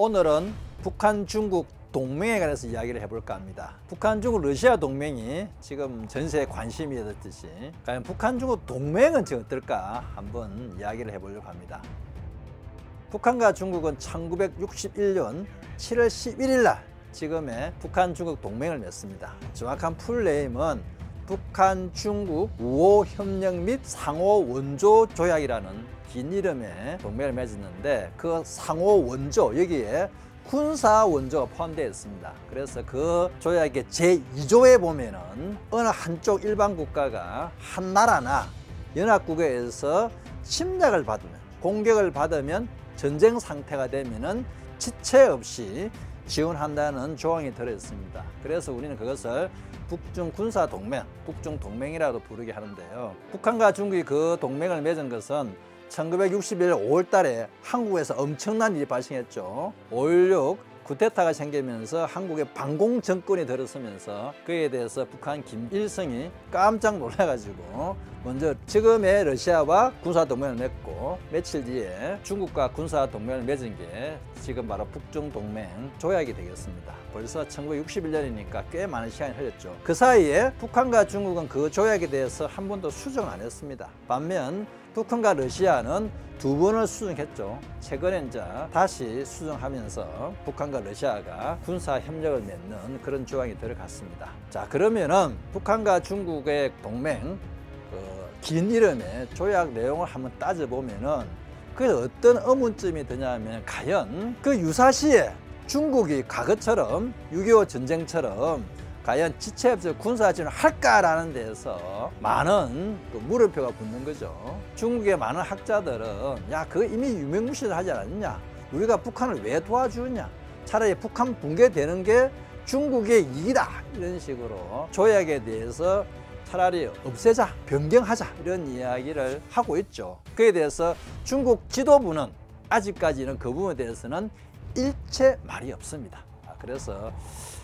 오늘은 북한, 중국 동맹에 관해서 이야기를 해볼까 합니다. 북한, 중국, 러시아 동맹이 지금 전세에 관심이 있듯이 과연 북한, 중국 동맹은 지금 어떨까 한번 이야기를 해보려고 합니다. 북한과 중국은 1961년 7월 11일 날 지금의 북한, 중국 동맹을 맺습니다. 정확한 풀네임은 북한, 중국 우호협력 및 상호원조 조약이라는 긴 이름의 동맹을 맺었는데 그 상호원조 여기에 군사원조가 포함되어 있습니다. 그래서 그 조약의 제2조에 보면은 어느 한쪽 일반 국가가 한 나라나 연합국에 의해서 침략을 받으면 공격을 받으면 전쟁 상태가 되면은 지체 없이 지원한다는 조항이 들어있습니다. 그래서 우리는 그것을 북중 군사 동맹, 북중 동맹이라도 부르게 하는데요. 북한과 중국이 그 동맹을 맺은 것은 1961년 5월 달에 한국에서 엄청난 일이 발생했죠. 5.16 쿠데타가 생기면서 한국에 반공 정권이 들어서면서 그에 대해서 북한 김일성이 깜짝 놀라가지고 먼저 지금의 러시아와 군사동맹을 맺고 며칠 뒤에 중국과 군사동맹을 맺은 게 지금 바로 북중동맹 조약이 되겠습니다. 벌써 1961년이니까 꽤 많은 시간이 흘렀죠. 그 사이에 북한과 중국은 그 조약에 대해서 한 번도 수정 안 했습니다. 반면 북한과 러시아는 두 번을 수정했죠. 최근에 이제 다시 수정하면서 북한과 러시아가 군사 협력을 맺는 그런 조항이 들어갔습니다. 자, 그러면은 북한과 중국의 동맹 긴 이름의 조약 내용을 한번 따져보면은 그래서 어떤 의문점이 드냐면 과연 그 유사시에 중국이 과거처럼 6.25 전쟁처럼 과연 지체없이 군사지원을 할까라는 데서 많은 물음표가 붙는 거죠. 중국의 많은 학자들은 야, 그거 이미 유명무실을 하지 않았냐? 우리가 북한을 왜 도와주느냐? 차라리 북한 붕괴되는 게 중국의 이익이다. 이런 식으로 조약에 대해서 차라리 없애자, 변경하자 이런 이야기를 하고 있죠. 그에 대해서 중국 지도부는 아직까지는 그 부분에 대해서는 일체 말이 없습니다. 그래서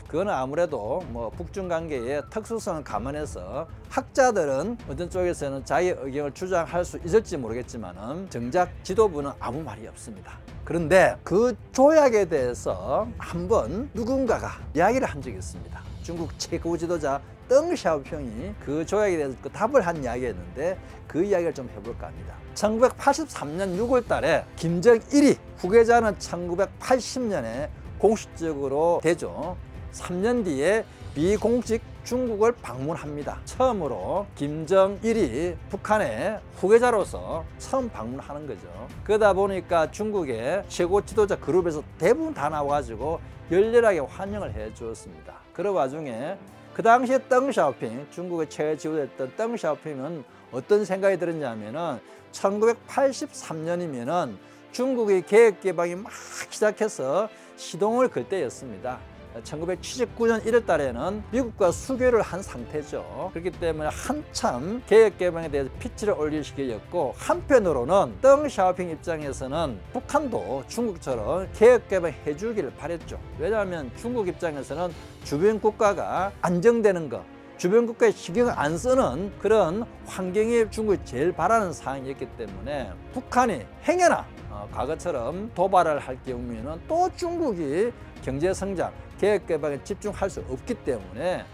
그거는 아무래도 뭐 북중 관계의 특수성을 감안해서 학자들은 어떤 쪽에서는 자기 의견을 주장할 수 있을지 모르겠지만은 정작 지도부는 아무 말이 없습니다. 그런데 그 조약에 대해서 한번 누군가가 이야기를 한 적이 있습니다. 중국 최고 지도자 덩샤오핑이 그 조약에 대해서 그 답을 한 이야기였는데 그 이야기를 좀 해볼까 합니다. 1983년 6월 달에 김정일이 후계자는 1980년에 공식적으로 되죠. 3년 뒤에 비공식 중국을 방문합니다. 처음으로 김정일이 북한의 후계자로서 처음 방문하는 거죠. 그러다 보니까 중국의 최고 지도자 그룹에서 대부분 다 나와가지고 열렬하게 환영을 해 주었습니다. 그 와중에 그 당시에 덩샤오핑, 중국의 최고 지도자였던 덩샤오핑은 어떤 생각이 들었냐면은 1983년이면은 중국의 개혁개방이 막 시작해서 시동을 걸 때였습니다. 1979년 1월 달에는 미국과 수교를 한 상태죠. 그렇기 때문에 한참 개혁개방에 대해서 피치를 올릴 시기였고, 한편으로는 덩샤오핑 입장에서는 북한도 중국처럼 개혁개방 해주기를 바랬죠. 왜냐하면 중국 입장에서는 주변 국가가 안정되는 것, 주변 국가에 신경을 안 쓰는 그런 환경이 중국이 제일 바라는 상황이었기 때문에 북한이 행여나 과거처럼 도발을 할 경우에는 또 중국이 경제성장, 개혁개방에 집중할 수 없기 때문에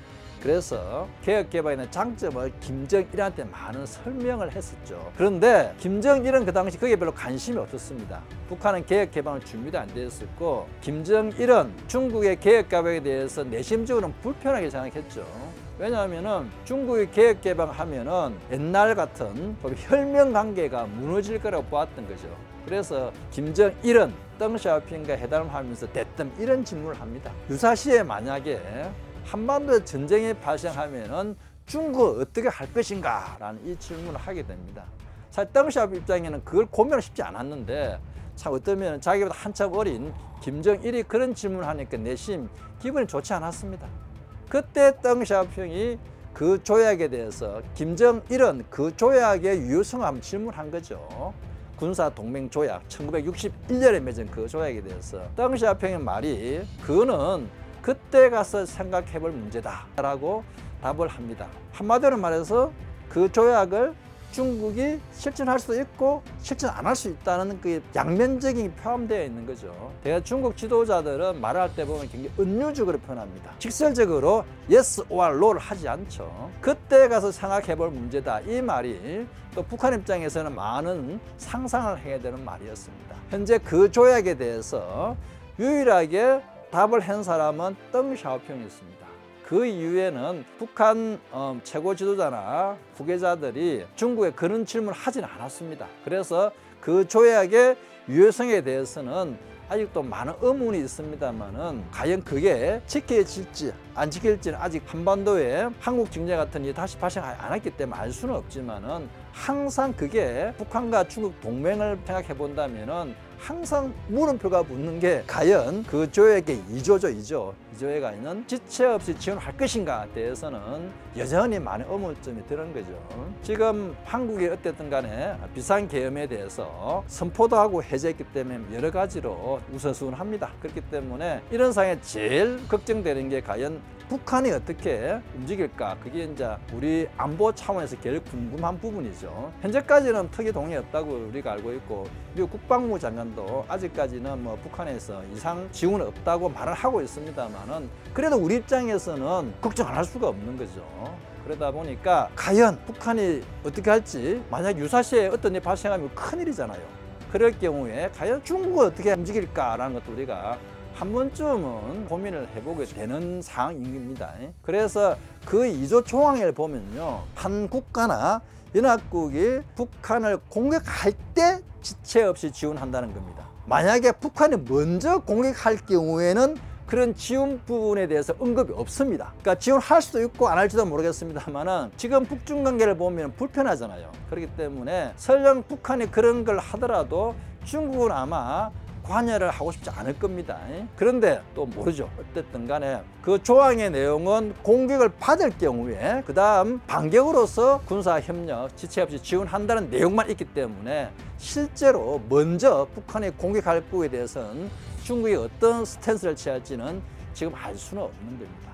그래서 개혁개방의 장점을 김정일한테 많은 설명을 했었죠. 그런데 김정일은 그 당시 거기에 별로 관심이 없었습니다. 북한은 개혁개방을 준비도 안 되어 있었고 김정일은 중국의 개혁개방에 대해서 내심적으로는 불편하게 생각했죠. 왜냐하면은 중국이 개혁개방하면은 옛날 같은 혈맹관계가 무너질 거라고 보았던 거죠. 그래서 김정일은 덩샤오핑과 회담을 하면서 대뜸 이런 질문을 합니다. 유사시에 만약에 한반도에 전쟁이 발생하면은 중국은 어떻게 할 것인가? 라는 이 질문을 하게 됩니다. 사실 덩샤오핑 입장에는 그걸 고민을 쉽지 않았는데 참 어떠면 자기보다 한참 어린 김정일이 그런 질문을 하니까 내심 기분이 좋지 않았습니다. 그때 덩샤오핑이 그 조약에 대해서 김정일은 그 조약의 유효성을 한번 질문한 거죠. 군사동맹조약 1961년에 맺은 그 조약에 대해서 덩샤오핑의 말이 그거는 그때 가서 생각해 볼 문제다 라고 답을 합니다. 한마디로 말해서 그 조약을 중국이 실천할 수도 있고 실천 안 할 수 있다는 그 양면적인 포함되어 있는 거죠. 대개 중국 지도자들은 말을 할 때 보면 굉장히 은유적으로 표현합니다. 직설적으로 yes or no를 하지 않죠. 그때 가서 생각해 볼 문제다. 이 말이 또 북한 입장에서는 많은 상상을 해야 되는 말이었습니다. 현재 그 조약에 대해서 유일하게 답을 한 사람은 덩 샤오핑이었습니다. 그 이후에는 북한 최고 지도자나 후계자들이 중국에 그런 질문을 하진 않았습니다. 그래서 그 조약의 유효성에 대해서는 아직도 많은 의문이 있습니다만은 과연 그게 지켜질지 안 지킬지는 아직 한반도에 한국 증제 같은 일이 다시 발생하지 않았기 때문에 알 수는 없지만은 항상 그게 북한과 중국 동맹을 생각해 본다면은 항상 물음표가 붙는 게 과연 그 조약의 2조죠. 2조에가 있는 지체 없이 지원할 것인가에 대해서는 여전히 많은 의문점이 드는 거죠. 지금 한국이 어쨌든 간에 비상계엄에 대해서 선포도 하고 해제했기 때문에 여러 가지로 우선순위합니다. 그렇기 때문에 이런 상황에 제일 걱정되는 게 과연 북한이 어떻게 움직일까? 그게 이제 우리 안보 차원에서 제일 궁금한 부분이죠. 현재까지는 특이 동의 없다고 우리가 알고 있고, 미국 국방부 장관도 아직까지는 뭐 북한에서 이상 지원은 없다고 말을 하고 있습니다만은 그래도 우리 입장에서는 걱정 안 할 수가 없는 거죠. 그러다 보니까 과연 북한이 어떻게 할지, 만약 유사시에 어떤 일이 발생하면 큰일이잖아요. 그럴 경우에 과연 중국은 어떻게 움직일까라는 것도 우리가 한 번쯤은 고민을 해보게 되는 상황입니다. 그래서 그 2조 조항을 보면요, 한 국가나 연합국이 북한을 공격할 때 지체 없이 지원한다는 겁니다. 만약에 북한이 먼저 공격할 경우에는 그런 지원 부분에 대해서 언급이 없습니다. 그러니까 지원할 수도 있고 안 할지도 모르겠습니다만은 지금 북중 관계를 보면 불편하잖아요. 그렇기 때문에 설령 북한이 그런 걸 하더라도 중국은 아마 관여를 하고 싶지 않을 겁니다. 그런데 또 모르죠. 어쨌든 간에 그 조항의 내용은 공격을 받을 경우에 그 다음 반격으로서 군사협력 지체 없이 지원한다는 내용만 있기 때문에 실제로 먼저 북한이 공격할 거에 대해서는 중국이 어떤 스탠스를 취할지는 지금 알 수는 없는 겁니다.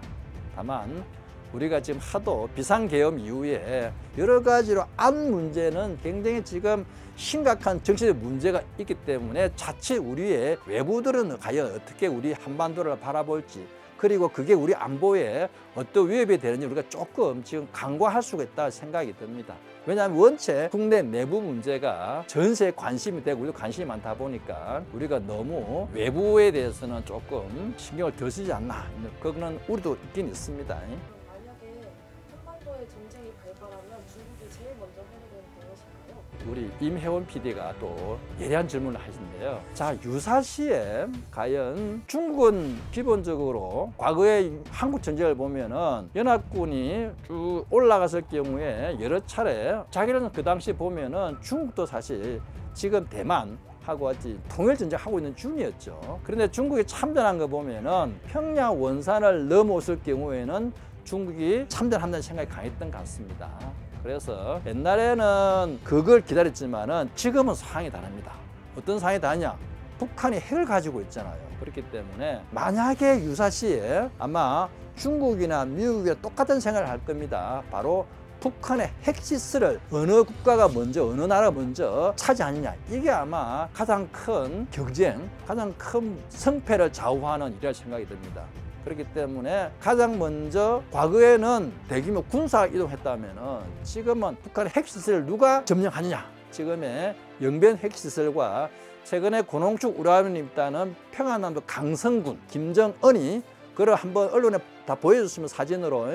다만 우리가 지금 하도 비상계엄 이후에 여러 가지로 안 문제는 굉장히 지금 심각한 정치적 문제가 있기 때문에 자칫 우리의 외부들은 과연 어떻게 우리 한반도를 바라볼지, 그리고 그게 우리 안보에 어떤 위협이 되는지 우리가 조금 지금 간과할 수가 있다 생각이 듭니다. 왜냐하면 원체 국내 내부 문제가 전세에 관심이 되고 우리도 관심이 많다 보니까 우리가 너무 외부에 대해서는 조금 신경을 덜 쓰지 않나, 그거는 우리도 있긴 있습니다. 만약에 한반도의 전쟁이 발발하면 중국이 제일 먼저 하게 되는 무엇인가요? 우리 임혜원 PD가 또 예리한 질문을 하신대요. 자, 유사시에 과연 중국은 기본적으로 과거의 한국 전쟁을 보면은 연합군이 쭉 올라갔을 경우에 여러 차례 자기는 그 당시 보면은 중국도 사실 지금 대만 하고 같이 통일전쟁 하고 있는 중이었죠. 그런데 중국이 참전한 거 보면은 평양 원산을 넘어섰을 경우에는 중국이 참전한다는 생각이 강했던 것 같습니다. 그래서 옛날에는 그걸 기다렸지만은 지금은 상황이 다릅니다. 어떤 상황이 다르냐? 북한이 핵을 가지고 있잖아요. 그렇기 때문에 만약에 유사시에 아마 중국이나 미국이 똑같은 생각을 할 겁니다. 바로 북한의 핵시설을 어느 국가가 먼저, 어느 나라가 먼저 차지하느냐, 이게 아마 가장 큰 경쟁, 가장 큰 승패를 좌우하는 일이라 생각이 듭니다. 그렇기 때문에 가장 먼저 과거에는 대규모 군사 이동했다면 지금은 북한의 핵시설을 누가 점령하느냐, 지금의 영변 핵시설과 최근에 고농축 우라늄이 있다는 평안남도 강성군 김정은이 그걸 한번 언론에 다 보여줬으면 사진으로,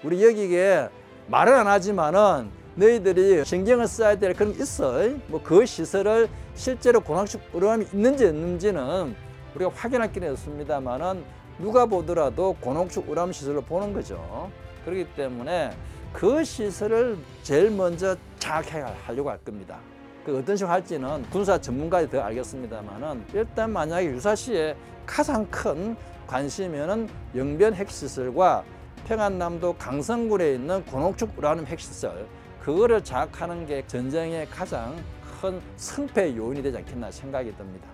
우리 여기에 말은 안 하지만은 너희들이 신경을 써야 될 그런 게 있어. 뭐 그 시설을 실제로 고농축 우라늄이 있는지 없는지는 우리가 확인하기는 했습니다만은 누가 보더라도 고농축 우라늄 시설로 보는 거죠. 그렇기 때문에 그 시설을 제일 먼저 장악하려고 할 겁니다. 그 어떤 식으로 할지는 군사 전문가들이 더 알겠습니다만은 일단 만약에 유사시에 가장 큰 관심이면은 영변 핵시설과 평안남도 강성군에 있는 고농축 우라늄 핵시설, 그거를 장악하는 게 전쟁의 가장 큰 승패 요인이 되지 않겠나 생각이 듭니다.